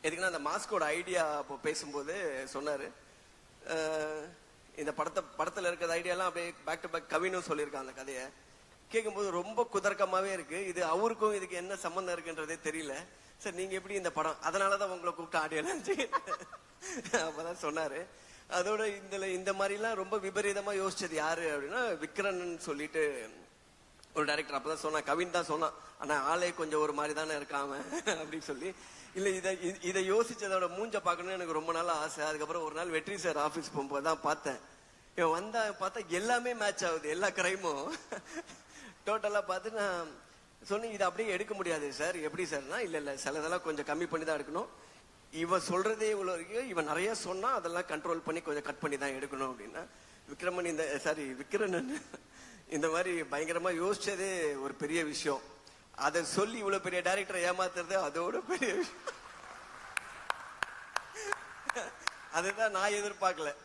எதுக்குன்னா அந்த மாஸ்கோட ஐடியா அப்போ பேசும்போது சொன்னாரு, இந்த படத்துல இருக்கிற ஐடியாலாம் அப்படியே பேக் டு பேக் கவினும் சொல்லியிருக்கான் அந்த கதையை. கேட்கும்போது ரொம்ப குதர்க்கமாவே இருக்கு. இது அவருக்கும் இதுக்கு என்ன சம்பந்தம் இருக்குன்றதே தெரியல. சார் நீங்க எப்படி இந்த படம், அதனாலதான் உங்களை கூப்பிட்டு ஆடியோ அப்பதான் சொன்னாரு. அதோட இந்த மாதிரிலாம் ரொம்ப விபரீதமா யோசிச்சது யாரு அப்படின்னா விக்ரன் சொல்லிட்டு ஒரு டைரக்டர். அப்பதான் சொன்னா, கவின் தான் சொன்னான், ஆனா ஆளே கொஞ்சம் ஒரு மாதிரி தானே இருக்காம அப்படின்னு சொல்லி. இல்ல இதை யோசிச்சதோட மூஞ்ச பாக்கணும்னு எனக்கு ரொம்ப நாள் ஆசை. அதுக்கப்புறம் ஒரு நாள் வெற்றி சார் ஆபீஸ் போகும்போதுதான் பார்த்தேன். இவன் வந்தா பார்த்தா எல்லாமே மேட்ச் ஆகுது, எல்லா கிரைமும் டோட்டலா பார்த்து நான் சொன்னேன், இதை அப்படியே எடுக்க முடியாது சார். எப்படி சார்னா, இல்ல சிலதெல்லாம் கொஞ்சம் கம்மி பண்ணி தான் எடுக்கணும். இவன் சொல்றதே இவ்வளவு இருக்கு, இவன் நிறைய சொன்னா அதெல்லாம் கண்ட்ரோல் பண்ணி கொஞ்சம் கட் பண்ணி தான் எடுக்கணும் அப்படின்னா. விக்ரமன் விக்ரமன் இந்த மாதிரி பயங்கரமா யோசிச்சதே ஒரு பெரிய விஷயம். அதை சொல்லி இவ்வளவு பெரிய டைரக்டரை ஏமாத்துறது அதோட பெரிய விஷயம். அதுதான் நான் எதிர்பார்க்கல.